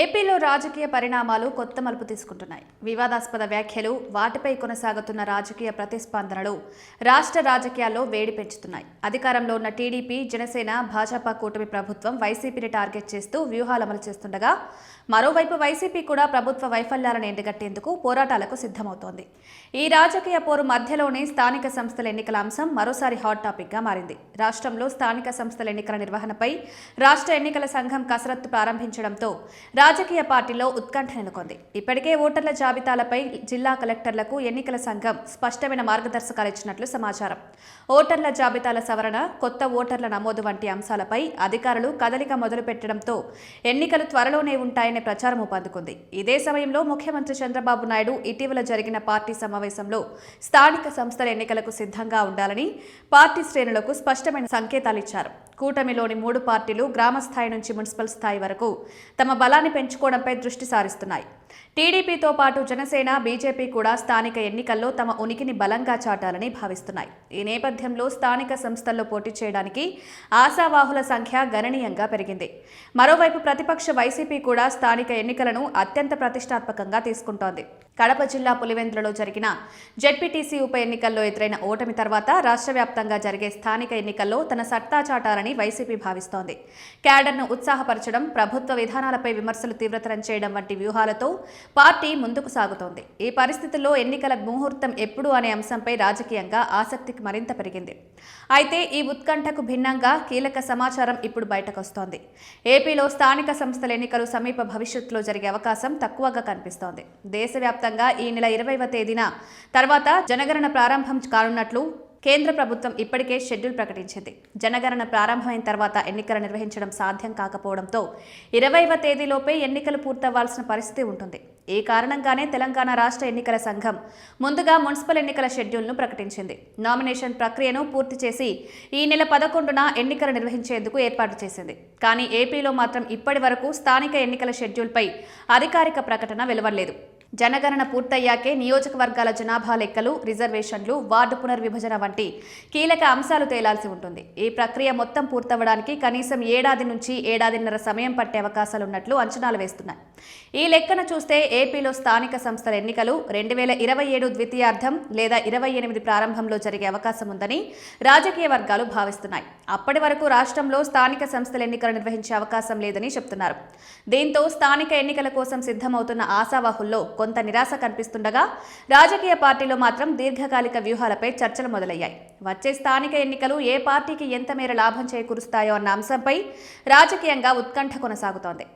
ఏపీలో రాజకీయ పరిణామాలు కొత్త మలుపు తీసుకుంటున్నాయి. వివాదాస్పద వ్యాఖ్యలు, వాటిపై కొనసాగుతున్న రాజకీయ ప్రతిస్పందనలు రాష్ట్ర రాజకీయాల్లో వేడి పెంచుతున్నాయి. అధికారంలో ఉన్న టీడీపీ, జనసేన, భాజపా కూటమి ప్రభుత్వం వైసీపీని టార్గెట్ చేస్తూ వ్యూహాలు అమలు చేస్తుండగా, మరోవైపు వైసీపీ కూడా ప్రభుత్వ వైఫల్యాలను ఎండగట్టేందుకు పోరాటాలకు సిద్ధమవుతోంది. ఈ రాజకీయ పోరు మధ్యలోనే స్థానిక సంస్థల ఎన్నికల అంశం మరోసారి హాట్ టాపిక్గా మారింది. రాష్ట్రంలో స్థానిక సంస్థల ఎన్నికల నిర్వహణపై రాష్ట్ర ఎన్నికల సంఘం కసరత్తు ప్రారంభించడంతో రాజకీయ పార్టీలో ఉత్కంఠ నెలకొంది. ఇప్పటికే ఓటర్ల జాబితాలపై జిల్లా కలెక్టర్లకు ఎన్నికల సంఘం స్పష్టమైన మార్గదర్శకాలు ఇచ్చినట్లు సమాచారం. ఓటర్ల జాబితాల సవరణ, కొత్త ఓటర్ల నమోదు వంటి అంశాలపై అధికారులు కదలిక మొదలుపెట్టడంతో ఎన్నికలు త్వరలోనే ఉంటాయనే ప్రచారం ఊపందుకుంది. ఇదే సమయంలో ముఖ్యమంత్రి చంద్రబాబు నాయుడు ఇటీవల జరిగిన పార్టీ సమావేశంలో స్థానిక సంస్థల ఎన్నికలకు సిద్ధంగా ఉండాలని పార్టీ శ్రేణులకు స్పష్టమైన సంకేతాలు ఇచ్చారు. కూటమిలోని 3 పార్టీలు గ్రామ స్థాయి నుంచి మున్సిపల్ స్థాయి వరకు తమ బలాన్ని పెంచుకోవడంపై దృష్టి సారిస్తున్నాయి. టీడీపీతో పాటు జనసేన, బీజేపీ కూడా స్థానిక ఎన్నికల్లో తమ ఉనికిని బలంగా చాటాలని భావిస్తున్నాయి. ఈ నేపథ్యంలో స్థానిక సంస్థల్లో పోటీ చేయడానికి ఆశావాహుల సంఖ్య గణనీయంగా పెరిగింది. మరోవైపు ప్రతిపక్ష వైసీపీ కూడా స్థానిక ఎన్నికలను అత్యంత ప్రతిష్టాత్మకంగా తీసుకుంటోంది. కడప జిల్లా పులివెందులలో జరిగిన జెడ్పీటీసీ ఉప ఎన్నికల్లో ఎదురైన ఓటమి తర్వాత రాష్ట్ర వ్యాప్తంగా జరిగే స్థానిక ఎన్నికల్లో తన సత్తా చాటాలని వైసీపీ భావిస్తోంది. క్యాడర్ను ఉత్సాహపరచడం, ప్రభుత్వ విధానాలపై విమర్శలు తీవ్రతరం చేయడం వంటి వ్యూహాలతో పార్టీ ముందుకు సాగుతోంది. ఈ పరిస్థితుల్లో ఎన్నికల ముహూర్తం ఎప్పుడు అనే అంశంపై రాజకీయంగా ఆసక్తికి మరింత పెరిగింది. అయితే ఈ ఉత్కంఠకు భిన్నంగా కీలక సమాచారం ఇప్పుడు బయటకొస్తోంది. ఏపీలో స్థానిక సంస్థల ఎన్నికలు సమీప భవిష్యత్తులో జరిగే అవకాశం తక్కువగా కనిపిస్తోంది. దేశవ్యాప్తంగా ఈ నెల 20వ తేదీన తర్వాత జనగణన ప్రారంభం కానున్నట్లు కేంద్ర ప్రభుత్వం ఇప్పటికే షెడ్యూల్ ప్రకటించింది. జనగణన ప్రారంభమైన తర్వాత ఎన్నికలు నిర్వహించడం సాధ్యం కాకపోవడంతో 20వ తేదీలోపే ఎన్నికలు పూర్తవ్వాల్సిన పరిస్థితి ఉంటుంది. ఈ కారణంగానే తెలంగాణ రాష్ట్ర ఎన్నికల సంఘం ముందుగా మున్సిపల్ ఎన్నికల షెడ్యూల్ను ప్రకటించింది. నామినేషన్ ప్రక్రియను పూర్తి చేసి ఈ నెల 11న ఎన్నికలు నిర్వహించేందుకు ఏర్పాటు చేసింది. కానీ ఏపీలో మాత్రం ఇప్పటి వరకు స్థానిక ఎన్నికల షెడ్యూల్పై అధికారిక ప్రకటన వెలువడలేదు. జనగణన పూర్తయ్యాకే నియోజకవర్గాల జనాభా లెక్కలు, రిజర్వేషన్లు, వార్డు పునర్విభజన వంటి కీలక అంశాలు తేలాల్సి ఉంటుంది. ఈ ప్రక్రియ మొత్తం పూర్తవడానికి కనీసం 1 ఏడాది నుంచి 1.5 ఏడాదిన్నర సమయం పట్టే అవకాశాలున్నట్లు అంచనాలు వేస్తున్నాయి. ఈ లెక్కన చూస్తే ఏపీలో స్థానిక సంస్థల ఎన్నికలు 2027 ద్వితీయార్థం లేదా 28 ప్రారంభంలో జరిగే అవకాశం ఉందని రాజకీయ వర్గాలు భావిస్తున్నాయి. అప్పటి వరకు రాష్ట్రంలో స్థానిక సంస్థల ఎన్నికలు నిర్వహించే అవకాశం లేదని చెబుతున్నారు. దీంతో స్థానిక ఎన్నికల కోసం సిద్ధమవుతున్న ఆశావాహుల్లో కొంత నిరాశ కనిపిస్తుండగా, రాజకీయ పార్టీలో మాత్రం దీర్ఘకాలిక వ్యూహాలపై చర్చలు మొదలయ్యాయి. వచ్చే స్థానిక ఎన్నికలు ఏ పార్టీకి ఎంత మేర లాభం చేకూరుస్తాయో అన్న అంశంపై రాజకీయంగా ఉత్కంఠ కొనసాగుతోంది.